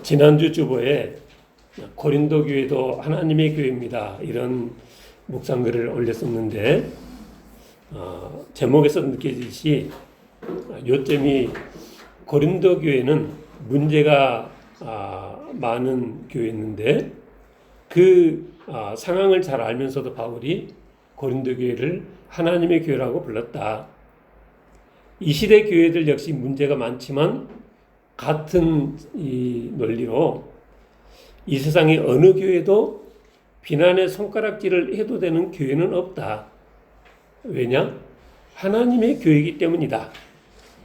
지난주 주보에 고린도 교회도 하나님의 교회입니다, 이런 묵상글을 올렸었는데, 제목에서 느껴지듯이 요점이 고린도 교회는 문제가 많은 교회였는데, 그 상황을 잘 알면서도 바울이 고린도 교회를 하나님의 교회라고 불렀다. 이 시대 교회들 역시 문제가 많지만 같은 이 논리로 이 세상의 어느 교회도 비난의 손가락질을 해도 되는 교회는 없다. 왜냐? 하나님의 교회이기 때문이다.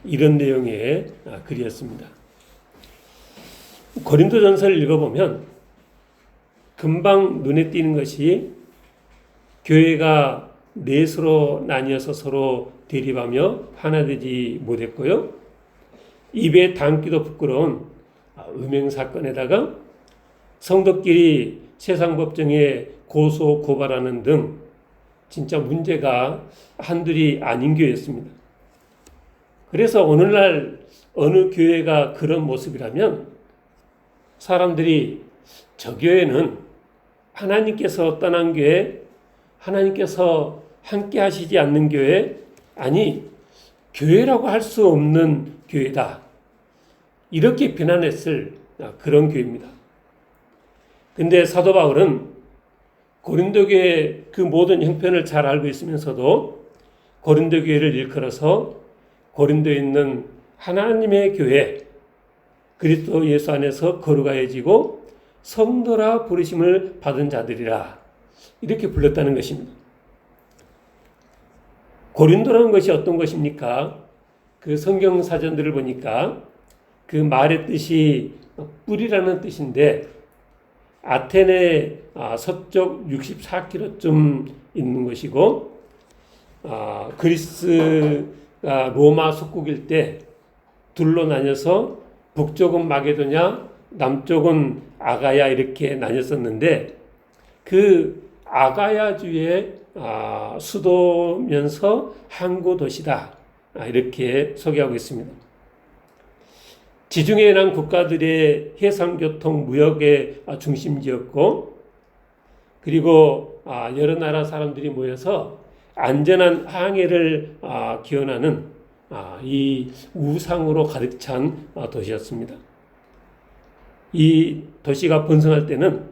이런 내용의 글이었습니다. 고린도전서를 읽어보면 금방 눈에 띄는 것이 교회가 넷으로 나뉘어서 서로 대립하며 하나 되지 못했고요. 입에 담기도 부끄러운 음행사건에다가 성도끼리 세상 법정에 고소 고발하는 등 진짜 문제가 한둘이 아닌 교회였습니다. 그래서 오늘날 어느 교회가 그런 모습이라면 사람들이 저 교회는 하나님께서 떠난 교회, 하나님께서 함께 하시지 않는 교회, 아니 교회라고 할 수 없는 교회다, 이렇게 비난했을 그런 교회입니다. 근데 사도 바울은 고린도 교회의 그 모든 형편을 잘 알고 있으면서도 고린도 교회를 일컬어서 고린도에 있는 하나님의 교회, 그리스도 예수 안에서 거룩하여지고 성도라 부르심을 받은 자들이라, 이렇게 불렀다는 것입니다. 고린도라는 것이 어떤 것입니까? 그 성경 사전들을 보니까 그 말의 뜻이 뿌리라는 뜻인데, 아테네 서쪽 64km쯤 있는 것이고, 그리스가 로마 속국일 때 둘로 나뉘어서 북쪽은 마게도냐, 남쪽은 아가야, 이렇게 나뉘었었는데, 그 아가야주의 수도면서 항구 도시다, 이렇게 소개하고 있습니다. 지중해 난 국가들의 해상교통 무역의 중심지였고, 그리고 여러 나라 사람들이 모여서 안전한 항해를 기원하는 이 우상으로 가득 찬 도시였습니다. 이 도시가 번성할 때는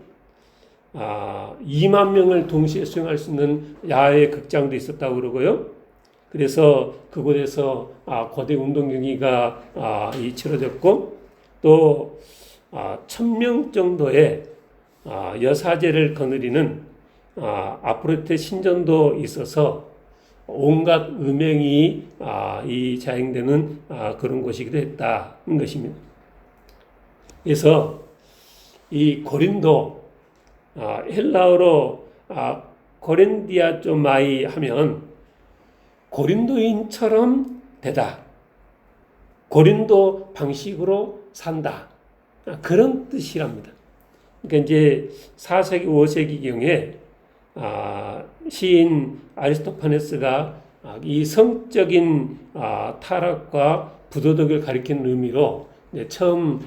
2만 명을 동시에 수용할 수 있는 야외 극장도 있었다고 그러고요. 그래서 그곳에서 거대 운동 경기가 치러졌고, 또 1,000명 정도의 여사제를 거느리는 아프로테 신전도 있어서 온갖 음행이 자행되는 그런 곳이기도 했다는 것입니다. 그래서 이 고린도, 헬라어로 고린디아조마이 하면 고린도인처럼 되다, 고린도 방식으로 산다, 그런 뜻이랍니다. 그러니까 이제 4세기 5세기경에 시인 아리스토파네스가 이 성적인 타락과 부도덕을 가리키는 의미로 처음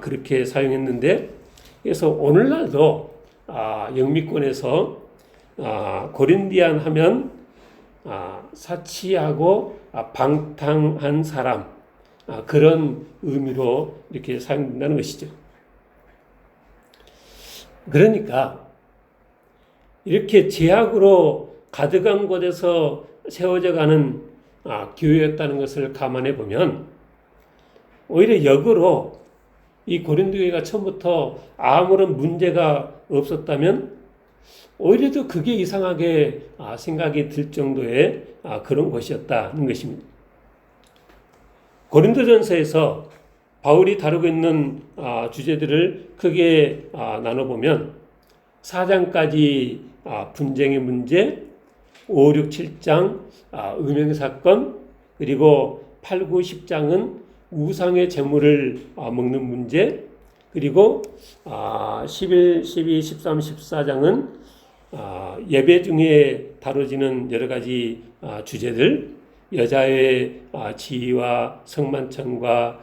그렇게 사용했는데, 그래서 오늘날도 영미권에서 고린디안 하면 사치하고 방탕한 사람, 그런 의미로 이렇게 사용된다는 것이죠. 그러니까 이렇게 죄악으로 가득한 곳에서 세워져 가는 교회였다는 것을 감안해 보면, 오히려 역으로 이 고린도 교회가 처음부터 아무런 문제가 없었다면 오히려 더 그게 이상하게 생각이 들 정도의 그런 것이었다는 것입니다. 고린도전서에서 바울이 다루고 있는 주제들을 크게 나눠보면 4장까지 분쟁의 문제, 5, 6, 7장 음행사건, 그리고 8, 9, 10장은 우상의 재물을 먹는 문제, 그리고 11, 12, 13, 14장은 예배 중에 다뤄지는 여러 가지 주제들, 여자의 지위와 성만찬과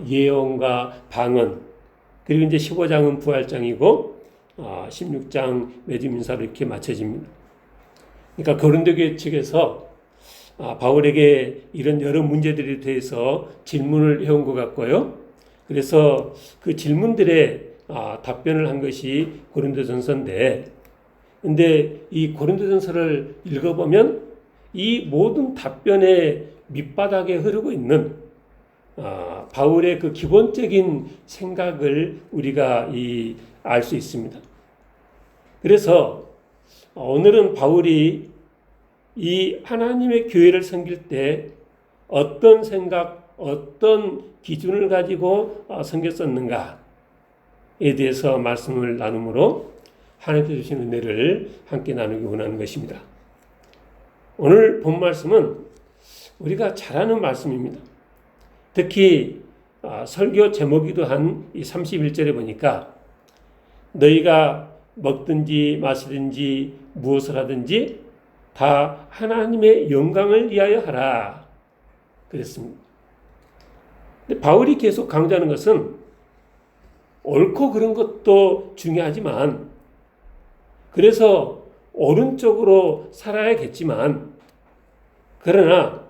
예언과 방언, 그리고 이제 15장은 부활장이고 16장 매주민사로 이렇게 맞춰집니다. 그러니까 고린도교회 측에서 바울에게 이런 여러 문제들에 대해서 질문을 해온 것 같고요. 그래서 그 질문들에 답변을 한 것이 고린도전서인데, 근데 이 고린도전서를 읽어보면 이 모든 답변의 밑바닥에 흐르고 있는 바울의 그 기본적인 생각을 우리가 알 수 있습니다. 그래서 오늘은 바울이 이 하나님의 교회를 섬길 때 어떤 생각, 어떤 기준을 가지고 섬겼었는가에 대해서 말씀을 나누므로 하나님께서 주신 은혜를 함께 나누기 원하는 것입니다. 오늘 본 말씀은 우리가 잘 아는 말씀입니다. 특히 설교 제목이기도 한 이 31절에 보니까 너희가 먹든지 마시든지 무엇을 하든지 다 하나님의 영광을 위하여 하라 그랬습니다. 근데 바울이 계속 강조하는 것은 옳고 그런 것도 중요하지만, 그래서 오른쪽으로 살아야겠지만, 그러나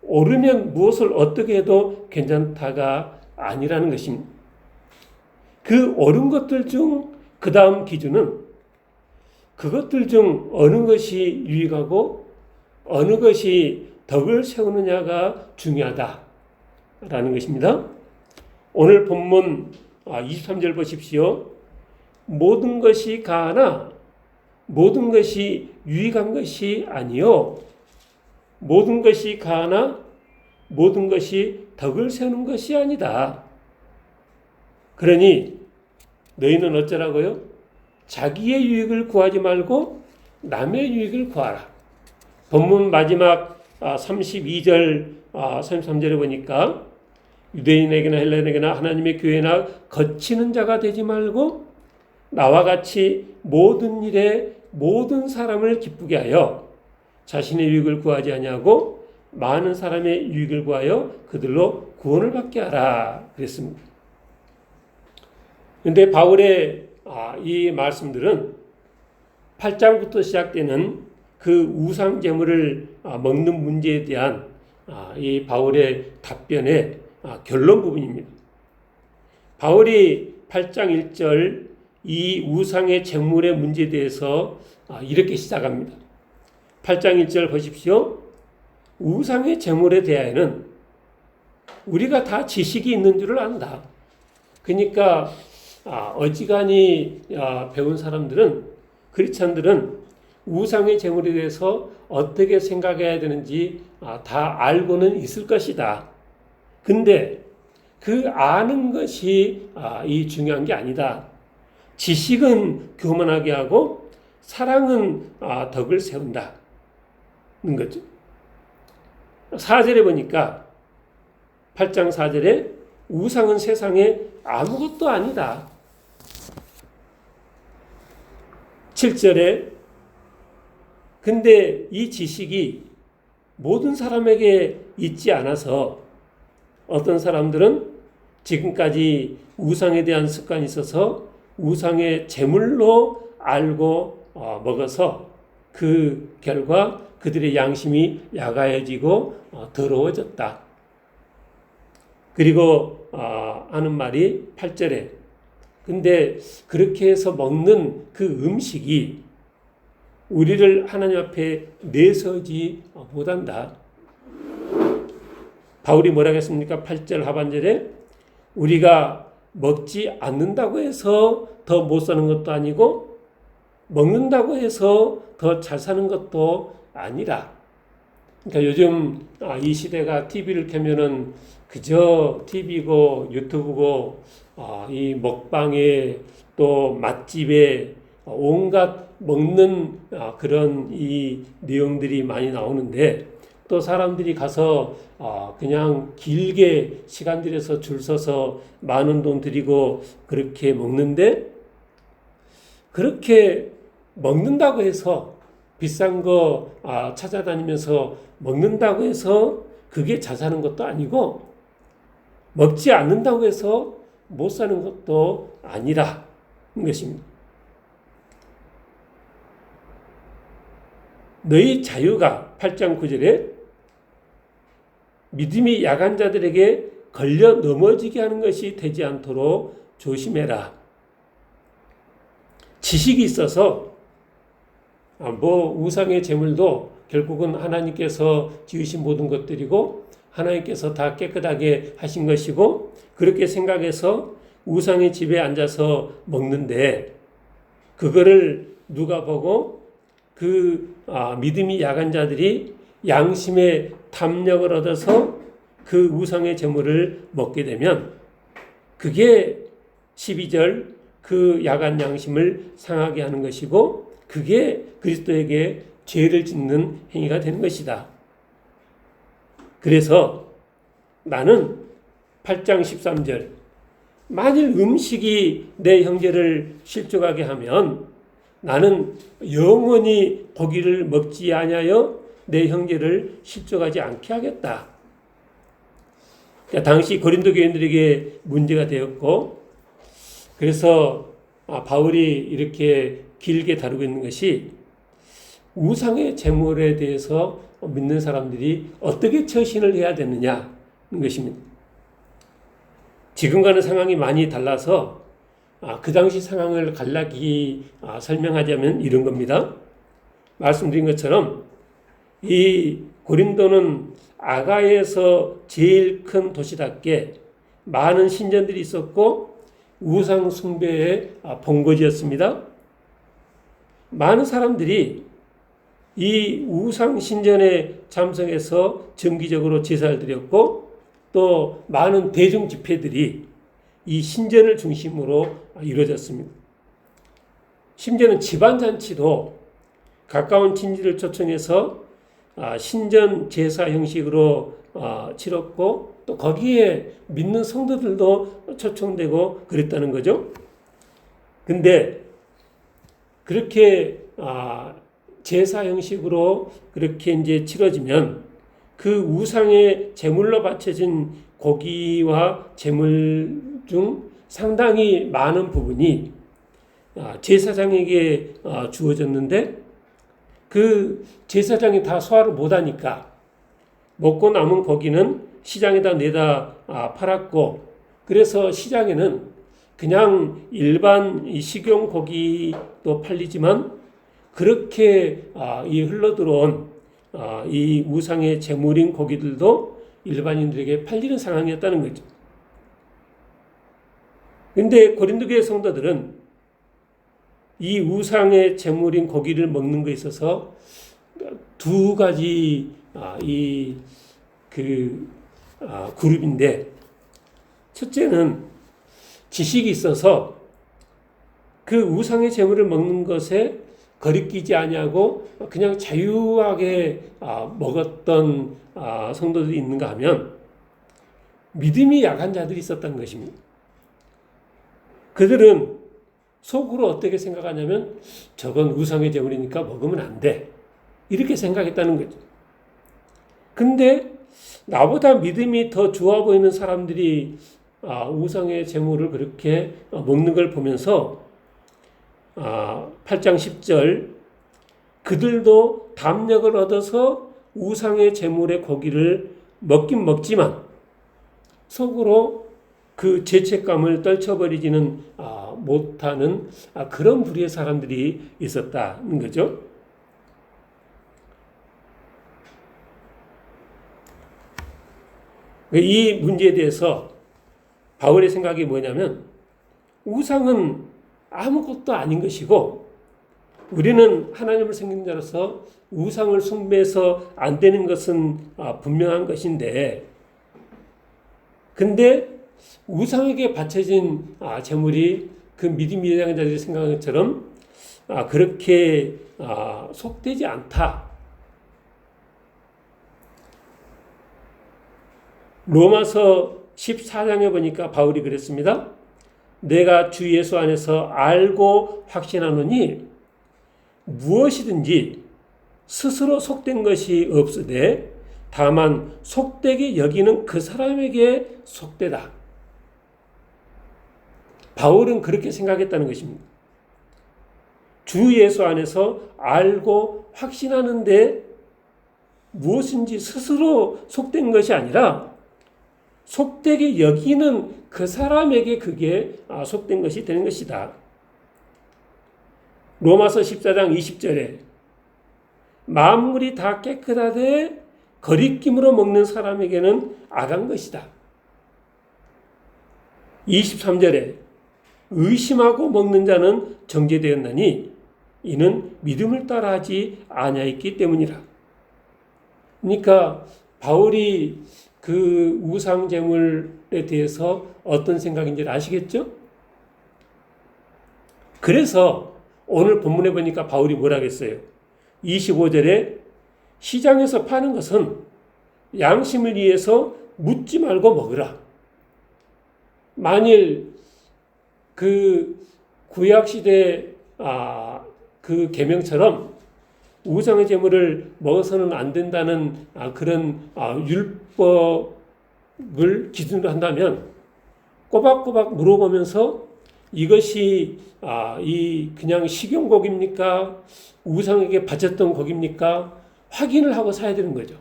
옳으면 무엇을 어떻게 해도 괜찮다가 아니라는 것입니다. 그 옳은 것들 중 그 다음 기준은 그것들 중 어느 것이 유익하고 어느 것이 덕을 세우느냐가 중요하다라는 것입니다. 오늘 본문 23절 보십시오. 모든 것이 가하나 모든 것이 유익한 것이 아니요 모든 것이 가하나 모든 것이 덕을 세우는 것이 아니다. 그러니 너희는 어쩌라고요? 자기의 유익을 구하지 말고 남의 유익을 구하라. 본문 마지막 32절 33절에 보니까 유대인에게나 헬라인에게나 하나님의 교회나 거치는 자가 되지 말고 나와 같이 모든 일에 모든 사람을 기쁘게 하여 자신의 유익을 구하지 아니하고 많은 사람의 유익을 구하여 그들로 구원을 받게 하라 그랬습니다. 그런데 바울의 이 말씀들은 8장부터 시작되는 그 우상 제물을 먹는 문제에 대한 이 바울의 답변의 결론 부분입니다. 바울이 8장 1절 이 우상의 제물의 문제에 대해서 이렇게 시작합니다. 8장 1절 보십시오. 우상의 제물에 대하여는 우리가 다 지식이 있는 줄을 안다. 그러니까 어지간히 배운 사람들은, 크리스찬들은 우상의 제물에 대해서 어떻게 생각해야 되는지 다 알고는 있을 것이다. 근데 그 아는 것이 이 중요한 게 아니다. 지식은 교만하게 하고 사랑은 덕을 세운다는 거죠. 4절에 보니까 8장 4절에 우상은 세상에 아무것도 아니다. 7절에 근데 이 지식이 모든 사람에게 있지 않아서 어떤 사람들은 지금까지 우상에 대한 습관이 있어서 우상의 제물로 알고 먹어서 그 결과 그들의 양심이 야가해지고 더러워졌다. 그리고 하는 말이 8절에 근데 그렇게 해서 먹는 그 음식이 우리를 하나님 앞에 내서지 못한다. 바울이 뭐라고 했습니까? 8절 하반절에 우리가 먹지 않는다고 해서 더 못 사는 것도 아니고 먹는다고 해서 더 잘 사는 것도 아니라. 그러니까 요즘 이 시대가 TV를 켜면은 그저 TV고 유튜브고 이 먹방에 또 맛집에 온갖 먹는 그런 이 내용들이 많이 나오는데, 또 사람들이 가서 그냥 길게 시간 들여서 줄 서서 많은 돈 들이고 그렇게 먹는데, 그렇게 먹는다고 해서 비싼 거 찾아다니면서 먹는다고 해서 그게 잘 사는 것도 아니고, 먹지 않는다고 해서 못 사는 것도 아니라 것입니다. 너희 자유가 8장 9절에 믿음이 약한 자들에게 걸려 넘어지게 하는 것이 되지 않도록 조심해라. 지식이 있어서 우상의 제물도 결국은 하나님께서 지으신 모든 것들이고 하나님께서 다 깨끗하게 하신 것이고 그렇게 생각해서 우상의 집에 앉아서 먹는데 그거를 누가 보고 믿음이 약한 자들이 양심의 탐욕을 얻어서 그 우상의 제물을 먹게 되면 그게 12절 그 약한 양심을 상하게 하는 것이고 그게 그리스도에게 죄를 짓는 행위가 되는 것이다. 그래서 나는 8장 13절 만일 음식이 내 형제를 실족하게 하면 나는 영원히 고기를 먹지 아니하여 내 형제를 실족하지 않게 하겠다. 당시 고린도 교인들에게 문제가 되었고 그래서 바울이 이렇게 길게 다루고 있는 것이 우상의 제물에 대해서 믿는 사람들이 어떻게 처신을 해야 되느냐는 것입니다. 지금과는 상황이 많이 달라서 그 당시 상황을 간략히 설명하자면 이런 겁니다. 말씀드린 것처럼 이 고린도는 아가에서 제일 큰 도시답게 많은 신전들이 있었고 우상 숭배의 본거지였습니다. 많은 사람들이 이 우상 신전에 참석해서 정기적으로 제사를 드렸고 또 많은 대중 집회들이 이 신전을 중심으로 이루어졌습니다. 심지어는 집안잔치도 가까운 친지를 초청해서 신전 제사 형식으로 치렀고 또 거기에 믿는 성도들도 초청되고 그랬다는 거죠. 근데 그렇게 제사 형식으로 그렇게 이제 치러지면 그 우상의 제물로 바쳐진 고기와 제물 중 상당히 많은 부분이 제사장에게 주어졌는데 그 제사장이 다 소화를 못하니까 먹고 남은 고기는 시장에다 내다 팔았고 그래서 시장에는 그냥 일반 식용 고기도 팔리지만 그렇게 이 흘러들어온 이 우상의 제물인 고기들도 일반인들에게 팔리는 상황이었다는 거죠. 근데 고린도 교회 성도들은 이 우상의 제물인 고기를 먹는 것에 있어서 두 가지 그룹인데 첫째는 지식이 있어서 그 우상의 제물을 먹는 것에 거리끼지 아니하고 그냥 자유하게 먹었던 성도들이 있는가 하면 믿음이 약한 자들이 있었던 것입니다. 그들은 속으로 어떻게 생각하냐면 저건 우상의 제물이니까 먹으면 안 돼. 이렇게 생각했다는 거죠. 근데 나보다 믿음이 더 좋아 보이는 사람들이 우상의 제물을 그렇게 먹는 걸 보면서 8장 10절 그들도 담력을 얻어서 우상의 제물의 고기를 먹긴 먹지만 속으로 그 죄책감을 떨쳐버리지는 못하는 그런 부류의 사람들이 있었다는 거죠. 이 문제에 대해서 바울의 생각이 뭐냐면 우상은 아무것도 아닌 것이고 우리는 하나님을 섬기는 자로서 우상을 숭배해서 안 되는 것은 분명한 것인데 근데 우상에게 바쳐진 제물이 그 믿음이 약한 자들이 생각한 것처럼 그렇게 속되지 않다. 로마서 14장에 보니까 바울이 그랬습니다. 내가 주 예수 안에서 알고 확신하노니 무엇이든지 스스로 속된 것이 없으되 다만 속되게 여기는 그 사람에게 속되다. 바울은 그렇게 생각했다는 것입니다. 주 예수 안에서 알고 확신하는데 무엇인지 스스로 속된 것이 아니라 속되게 여기는 그 사람에게 그게 속된 것이 되는 것이다. 로마서 14장 20절에 만물이 다 깨끗하되 거리낌으로 먹는 사람에게는 악한 것이다. 23절에 의심하고 먹는 자는 정죄되었나니 이는 믿음을 따라하지 아니하였기 때문이라. 그러니까 바울이 그 우상 제물에 대해서 어떤 생각인지 아시겠죠? 그래서 오늘 본문에 보니까 바울이 뭐라 했어요? 25절에 시장에서 파는 것은 양심을 위해서 묻지 말고 먹으라. 만일 그 구약시대 그 계명처럼 우상의 제물을 먹어서는 안 된다는 그런 율법을 기준으로 한다면 꼬박꼬박 물어보면서 이것이 이 그냥 식용고기입니까? 우상에게 바쳤던 고기입니까? 확인을 하고 사야 되는 거죠.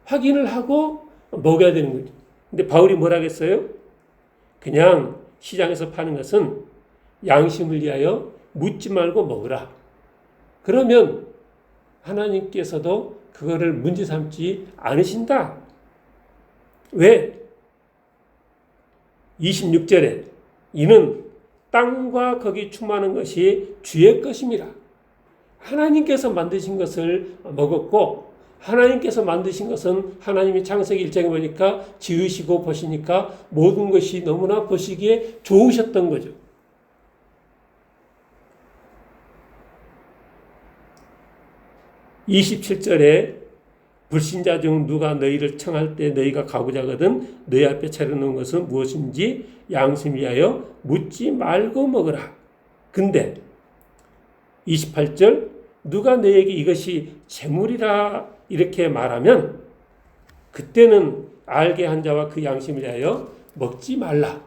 확인을 하고 먹어야 되는 거죠. 근데 바울이 뭐라 했어요? 그냥 시장에서 파는 것은 양심을 위하여 묻지 말고 먹으라. 그러면 하나님께서도 그거를 문제 삼지 않으신다. 왜? 26절에 이는 땅과 거기 충만한 것이 주의 것임이라. 하나님께서 만드신 것을 먹었고 하나님께서 만드신 것은 하나님이 창세기 1장에 보니까 지으시고 보시니까 모든 것이 너무나 보시기에 좋으셨던 거죠. (27절에) 불신자 중 누가 너희를 청할 때 너희가 가고자 하거든 너희 앞에 차려놓은 것은 무엇인지 양심 위하여 묻지 말고 먹으라. 근데 28절 누가 너희에게 이것이 재물이라 이렇게 말하면 그때는 알게 한 자와 그 양심을 위하여 먹지 말라.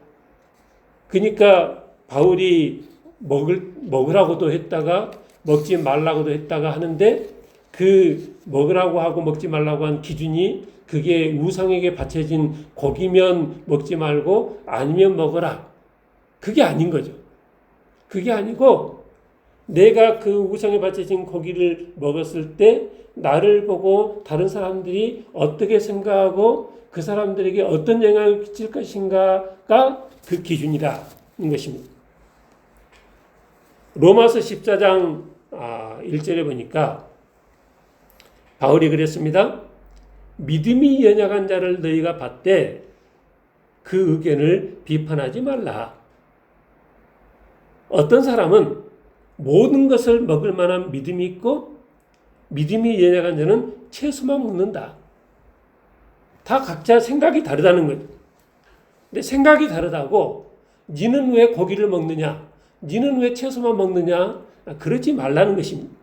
그러니까 바울이 먹으라고도 했다가 먹지 말라고도 했다가 하는데 그 먹으라고 하고 먹지 말라고 한 기준이 그게 우상에게 바쳐진 고기면 먹지 말고 아니면 먹어라. 그게 아닌 거죠. 그게 아니고 내가 그 우상에 바쳐진 고기를 먹었을 때 나를 보고 다른 사람들이 어떻게 생각하고 그 사람들에게 어떤 영향을 끼칠 것인가가 그 기준이라는 것입니다. 로마서 14장 1절에 보니까 바울이 그랬습니다. 믿음이 연약한 자를 너희가 받되 그 의견을 비판하지 말라. 어떤 사람은 모든 것을 먹을 만한 믿음이 있고 믿음이 연약한 자는 채소만 먹는다. 다 각자 생각이 다르다는 거죠. 근데 생각이 다르다고 니는 왜 고기를 먹느냐? 니는 왜 채소만 먹느냐? 그러지 말라는 것입니다.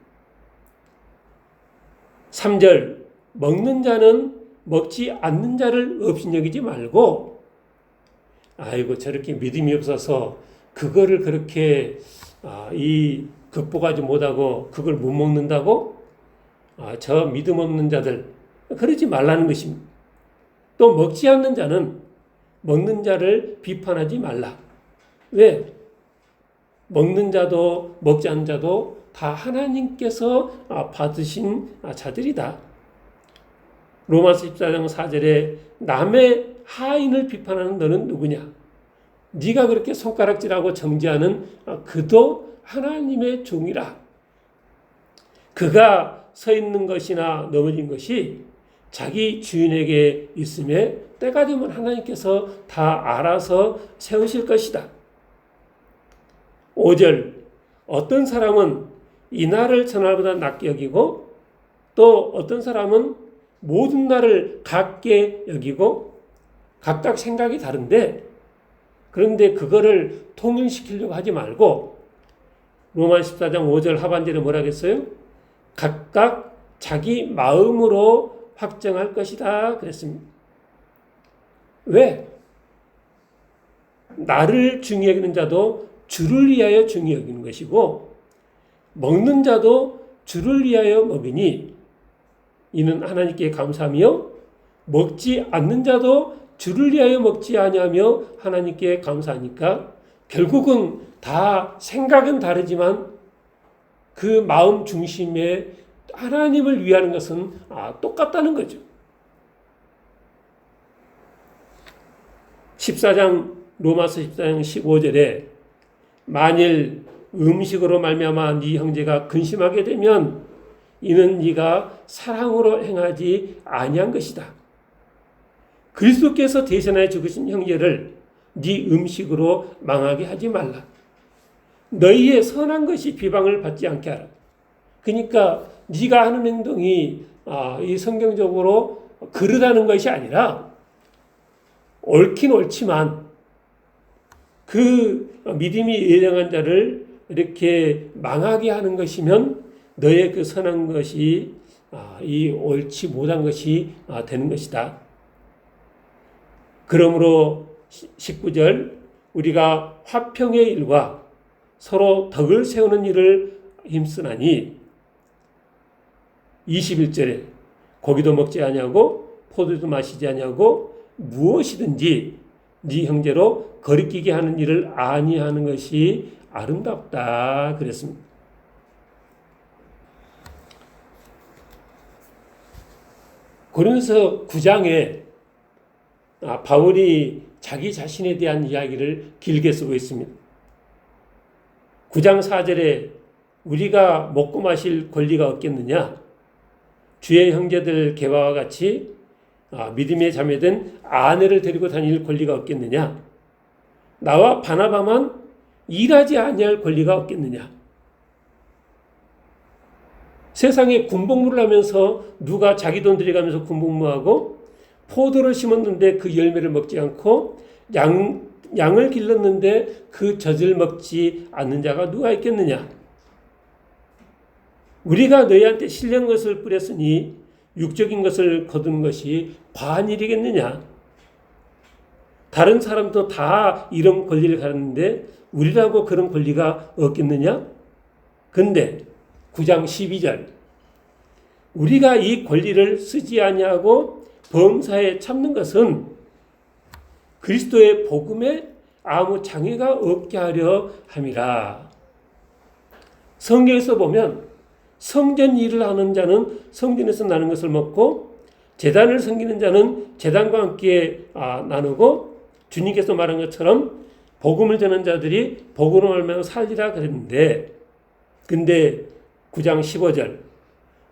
3절 먹는 자는 먹지 않는 자를 업신여기지 말고 아이고 저렇게 믿음이 없어서 그거를 그렇게 극복하지 못하고 그걸 못 먹는다고 저 믿음 없는 자들 그러지 말라는 것입니다. 또 먹지 않는 자는 먹는 자를 비판하지 말라. 왜? 먹는 자도 먹지 않는 자도 다 하나님께서 받으신 자들이다. 로마서 14장 4절에 남의 하인을 비판하는 너는 누구냐? 네가 그렇게 손가락질하고 정죄하는 그도 하나님의 종이라. 그가 서 있는 것이나 넘어진 것이 자기 주인에게 있음에 때가 되면 하나님께서 다 알아서 세우실 것이다. 5절 어떤 사람은 이날을 전날보다 낮게 여기고 또 어떤 사람은 모든 날을 같게 여기고 각각 생각이 다른데 그런데 그거를 통일시키려고 하지 말고 로마 14장 5절 하반절에 뭐라 했어요? 각각 자기 마음으로 확정할 것이다 그랬습니다. 왜? 나를 중히 여기는 자도 주를 위하여 중히 여기는 것이고 먹는 자도 주를 위하여 먹으니 이는 하나님께 감사하며 먹지 않는 자도 주를 위하여 먹지 아니하며 하나님께 감사하니까 결국은 다 생각은 다르지만 그 마음 중심에 하나님을 위하는 것은 똑같다는 거죠. 14장 로마서 14장 15절에 만일 음식으로 말미암아 네 형제가 근심하게 되면 이는 네가 사랑으로 행하지 아니한 것이다. 그리스도께서 대신하여 죽으신 형제를 네 음식으로 망하게 하지 말라. 너희의 선한 것이 비방을 받지 않게 하라. 그러니까 네가 하는 행동이 이 성경적으로 그르다는 것이 아니라 옳긴 옳지만 그 믿음이 예정한 자를 이렇게 망하게 하는 것이면 너의 그 선한 것이 이 옳지 못한 것이 되는 것이다. 그러므로 19절 우리가 화평의 일과 서로 덕을 세우는 일을 힘쓰나니 21절에 고기도 먹지 아니하고 포도도 마시지 아니하고 무엇이든지 네 형제로 거리끼게 하는 일을 아니하는 것이 아름답다 그랬습니다. 고린도서 9장에 바울이 자기 자신에 대한 이야기를 길게 쓰고 있습니다. 9장 4절에 우리가 먹고 마실 권리가 없겠느냐? 주의 형제들 개와와 같이 믿음의 자매된 아내를 데리고 다닐 권리가 없겠느냐? 나와 바나바만 일하지 아니할 권리가 없겠느냐? 세상에 군복무를 하면서 누가 자기 돈 들여가면서 군복무하고 포도를 심었는데 그 열매를 먹지 않고 양을 길렀는데 그 젖을 먹지 않는 자가 누가 있겠느냐? 우리가 너희한테 신령 것을 뿌렸으니 육적인 것을 거둔 것이 과한 일이겠느냐? 다른 사람도 다 이런 권리를 가졌는데 우리라고 그런 권리가 없겠느냐? 근데 9장 12절 우리가 이 권리를 쓰지 아니하고 범사에 참는 것은 그리스도의 복음에 아무 장애가 없게 하려 함이라. 성경에서 보면 성전 일을 하는 자는 성전에서 나는 것을 먹고 제단을 섬기는 자는 제단과 함께 나누고 주님께서 말한 것처럼 복음을 전하는 자들이 복음으로 말미암아 살리라 그랬는데 근데 9장 15절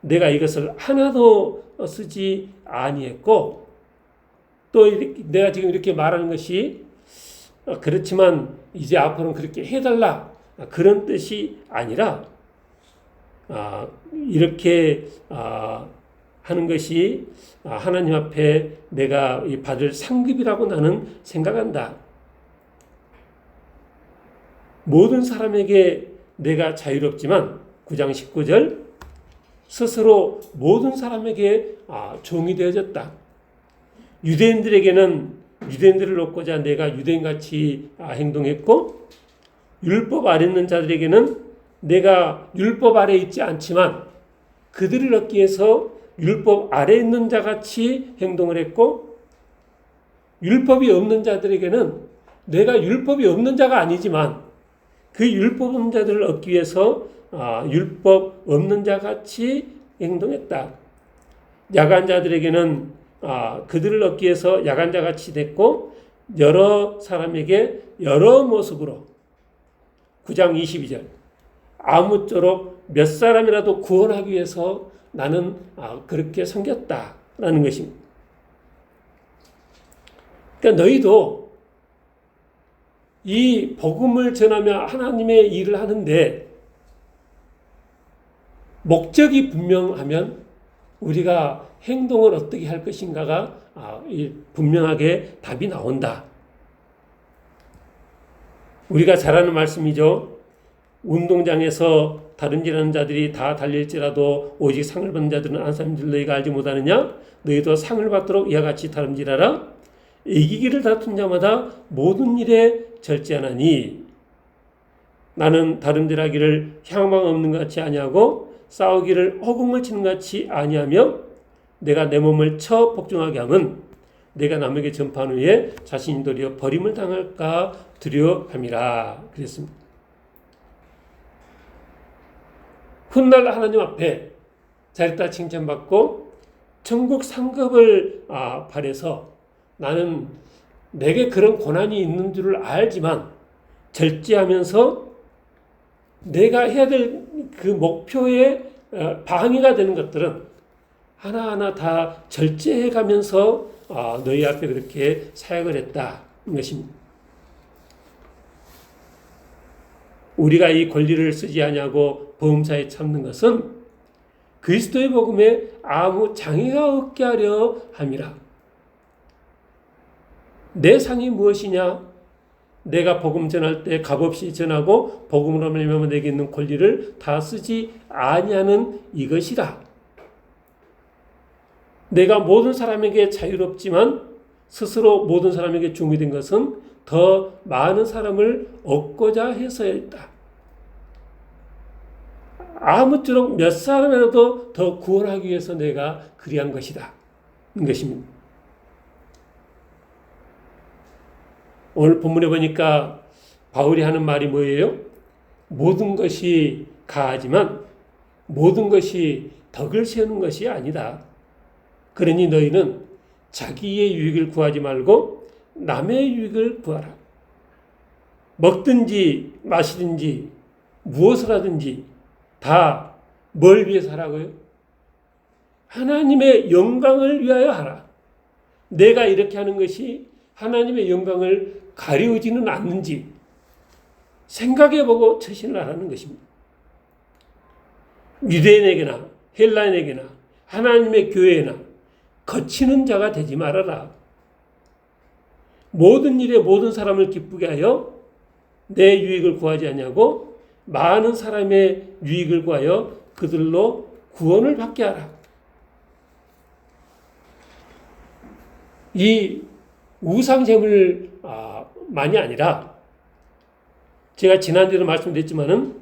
내가 이것을 하나도 쓰지 아니했고 또 이렇게 내가 지금 이렇게 말하는 것이 그렇지만 이제 앞으로는 그렇게 해달라 그런 뜻이 아니라 이렇게 하는 것이 하나님 앞에 내가 받을 상급이라고 나는 생각한다. 모든 사람에게 내가 자유롭지만 9장 19절 스스로 모든 사람에게 종이 되어졌다. 유대인들에게는 유대인들을 얻고자 내가 유대인같이 행동했고 율법 아래 있는 자들에게는 내가 율법 아래 있지 않지만 그들을 얻기 위해서 율법 아래 있는 자같이 행동을 했고 율법이 없는 자들에게는 내가 율법이 없는 자가 아니지만 그 율법 없는 자들을 얻기 위해서 율법 없는 자같이 행동했다. 야간 자들에게는 그들을 얻기 위해서 야간 자같이 됐고 여러 사람에게 여러 모습으로 9장 22절 아무쪼록 몇 사람이라도 구원하기 위해서 나는 그렇게 섬겼다라는 것입니다. 그러니까 너희도 이 복음을 전하며 하나님의 일을 하는데 목적이 분명하면 우리가 행동을 어떻게 할 것인가가 분명하게 답이 나온다. 우리가 잘 아는 말씀이죠. 운동장에서 다름질하는 자들이 다 달릴지라도 오직 상을 받는 자들은 한 사람들 너희가 알지 못하느냐? 너희도 상을 받도록 이와 같이 다름질하라. 이기기를 다툰 자마다 모든 일에 절제하나니 나는 다름질 하기를 향망 없는 것 같이 아니하고 싸우기를 허공을 치는 것 같이 아니하며 내가 내 몸을 쳐 복종하게 함은 내가 남에게 전파한 후에 자신이 도리어 버림을 당할까 두려워함이라 그랬습니다. 훗날 하나님 앞에 잘했다 칭찬받고 천국 상급을 바래서 나는 내게 그런 고난이 있는 줄을 알지만 절제하면서 내가 해야 될 그 목표에 방해가 되는 것들은 하나하나 다 절제해 가면서 너희 앞에 그렇게 사역을 했다는 것입니다. 우리가 이 권리를 쓰지 아니하고 보험사에 참는 것은 그리스도의 복음에 아무 장애가 없게 하려 함이라. 내 상이 무엇이냐? 내가 복음 전할 때 값없이 전하고 복음으로 말미암아 내게 있는 권리를 다 쓰지 아니하는 이것이라. 내가 모든 사람에게 자유롭지만 스스로 모든 사람에게 중요된 것은 더 많은 사람을 얻고자 해서였다. 아무쪼록 몇 사람이라도 더 구원하기 위해서 내가 그리한 것이다. 이것입니다. 오늘 본문에 보니까 바울이 하는 말이 뭐예요? 모든 것이 가하지만 모든 것이 덕을 세우는 것이 아니다. 그러니 너희는 자기의 유익을 구하지 말고 남의 유익을 구하라. 먹든지 마시든지 무엇을 하든지 다 뭘 위해서 하라고요? 하나님의 영광을 위하여 하라. 내가 이렇게 하는 것이 하나님의 영광을 가려우지는 않는지 생각해보고 처신을 하라는 것입니다. 유대인에게나 헬라인에게나 하나님의 교회에나 거치는 자가 되지 말아라. 모든 일에 모든 사람을 기쁘게 하여 내 유익을 구하지 않냐고 많은 사람의 유익을 구하여 그들로 구원을 받게 하라. 이 우상제물만이 아니라 제가 지난주에도 말씀드렸지만은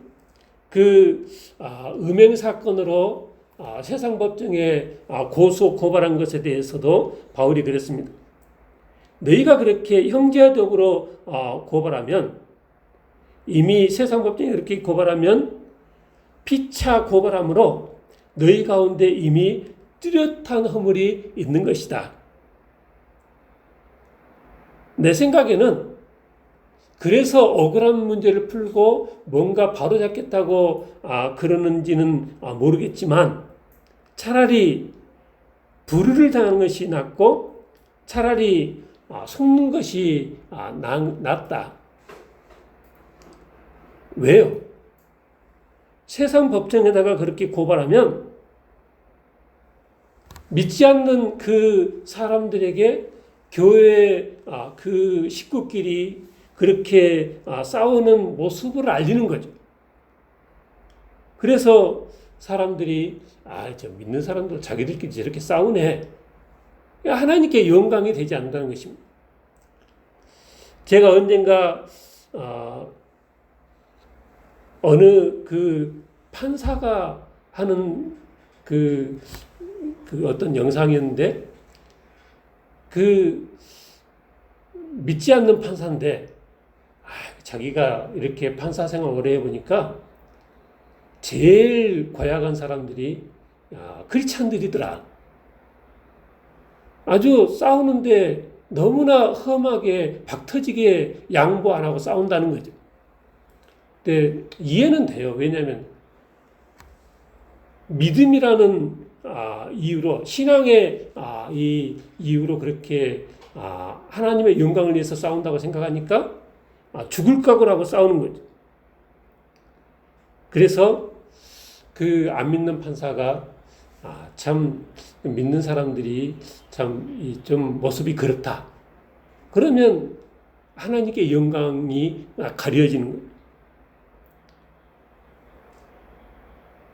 그 음행 사건으로 세상 법정에 고발한 것에 대해서도 바울이 그랬습니다. 너희가 그렇게 형제적으로 고발하면 이미 세상 법정에 그렇게 고발하면 피차 고발함으로 너희 가운데 이미 뚜렷한 허물이 있는 것이다. 내 생각에는 그래서 억울한 문제를 풀고 뭔가 바로잡겠다고 그러는지는 모르겠지만 차라리 불의를 당하는 것이 낫고 차라리 속는 것이 낫다. 왜요? 세상 법정에다가 그렇게 고발하면 믿지 않는 그 사람들에게 교회 그 식구끼리 그렇게 싸우는 모습을 알리는 거죠. 그래서 사람들이 저 믿는 사람들 자기들끼리 저렇게 싸우네. 하나님께 영광이 되지 않는다는 것입니다. 제가 언젠가 어느 그 판사가 하는 그 어떤 영상이었는데 믿지 않는 판사인데 자기가 이렇게 판사 생활 오래 해보니까 제일 고약한 사람들이 크리스찬들이더라. 아주 싸우는데 너무나 험하게 박터지게 양보 안 하고 싸운다는 거죠. 근데 이해는 돼요. 왜냐하면 믿음이라는 이유로 신앙의 이 이유로 그렇게 하나님의 영광을 위해서 싸운다고 생각하니까 죽을 각오라고 싸우는 거죠. 그래서 그 안 믿는 판사가 참 믿는 사람들이 참 좀 모습이 그렇다. 그러면 하나님께 영광이 가려지는 거예요.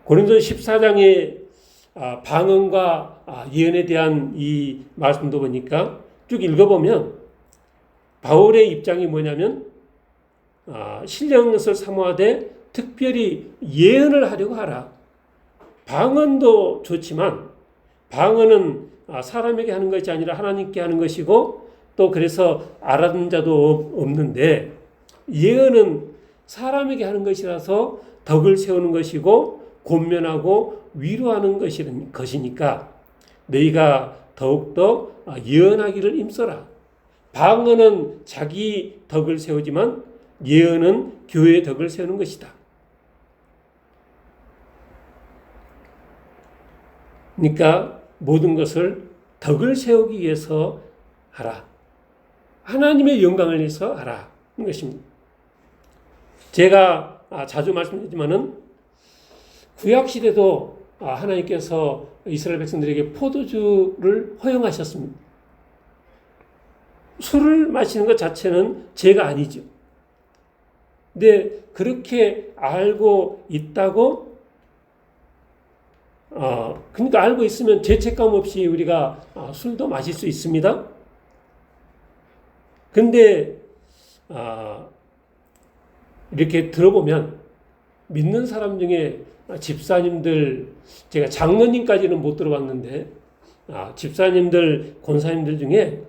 고린도서 14장의 방언과 예언에 대한 이 말씀도 보니까 쭉 읽어보면 바울의 입장이 뭐냐면 신령한 것을 사모하되 특별히 예언을 하려고 하라. 방언도 좋지만 방언은 사람에게 하는 것이 아니라 하나님께 하는 것이고 또 그래서 알아듣는 자도 없는데 예언은 사람에게 하는 것이라서 덕을 세우는 것이고 권면하고 위로하는 것이니까 너희가 더욱더 예언하기를 힘써라. 방언은 자기 덕을 세우지만 예언은 교회의 덕을 세우는 것이다. 그러니까 모든 것을 덕을 세우기 위해서 하라. 하나님의 영광을 위해서 하라. 는 것입니다. 제가 자주 말씀드리지만은 구약시대도 하나님께서 이스라엘 백성들에게 포도주를 허용하셨습니다. 술을 마시는 것 자체는 죄가 아니죠. 근데 그렇게 알고 있다고 그러니까 알고 있으면 죄책감 없이 우리가 술도 마실 수 있습니다. 근데 이렇게 들어보면 믿는 사람 중에 집사님들, 제가 장로님까지는 못 들어봤는데 집사님들, 권사님들 중에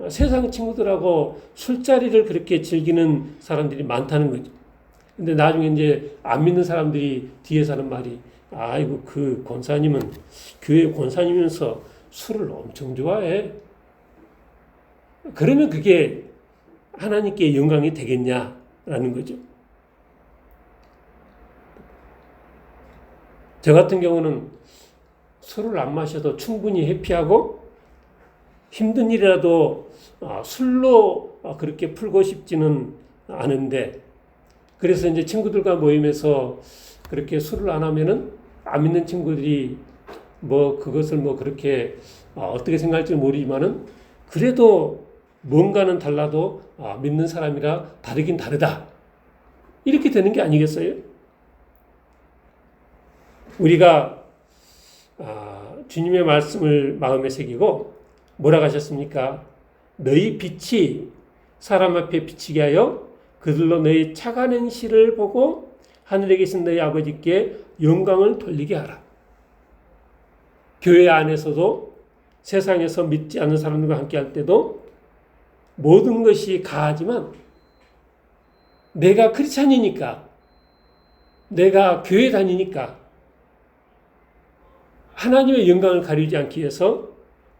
세상 친구들하고 술자리를 그렇게 즐기는 사람들이 많다는 거죠. 근데 나중에 이제 안 믿는 사람들이 뒤에서 하는 말이 아이고 그 권사님은 교회 권사님이면서 술을 엄청 좋아해. 그러면 그게 하나님께 영광이 되겠냐라는 거죠. 저 같은 경우는 술을 안 마셔도 충분히 해피하고 힘든 일이라도 술로 그렇게 풀고 싶지는 않은데 그래서 이제 친구들과 모임에서 그렇게 술을 안 하면은 안 믿는 친구들이 뭐 그것을 뭐 그렇게 어떻게 생각할지 모르지만은 그래도 뭔가는 달라도 믿는 사람이라 다르긴 다르다. 이렇게 되는 게 아니겠어요? 우리가 주님의 말씀을 마음에 새기고 뭐라고 하셨습니까? 너희 빛이 사람 앞에 비치게 하여 그들로 너희 착한 행실을 보고 하늘에 계신 너희 아버지께 영광을 돌리게 하라. 교회 안에서도 세상에서 믿지 않는 사람들과 함께 할 때도 모든 것이 가하지만 내가 크리스찬이니까 내가 교회 다니니까 하나님의 영광을 가리지 않기 위해서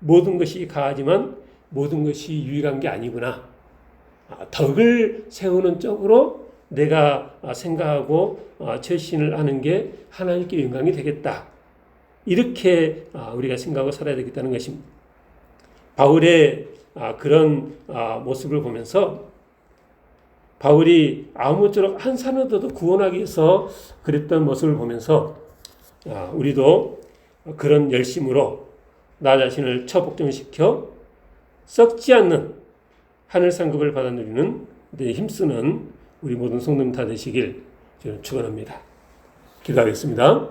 모든 것이 가하지만 모든 것이 유익한 게 아니구나. 덕을 세우는 쪽으로 내가 생각하고 최신을 하는 게 하나님께 영광이 되겠다. 이렇게 우리가 생각하고 살아야 되겠다는 것입니다. 바울의 그런 모습을 보면서 바울이 아무쪼록 한 사람도 구원하기 위해서 그랬던 모습을 보면서 우리도 그런 열심으로 나 자신을 처복종시켜 썩지 않는 하늘 상급을 받아 누리는 힘쓰는 우리 모든 성도님 다 되시길 저는 축원합니다. 기도하겠습니다.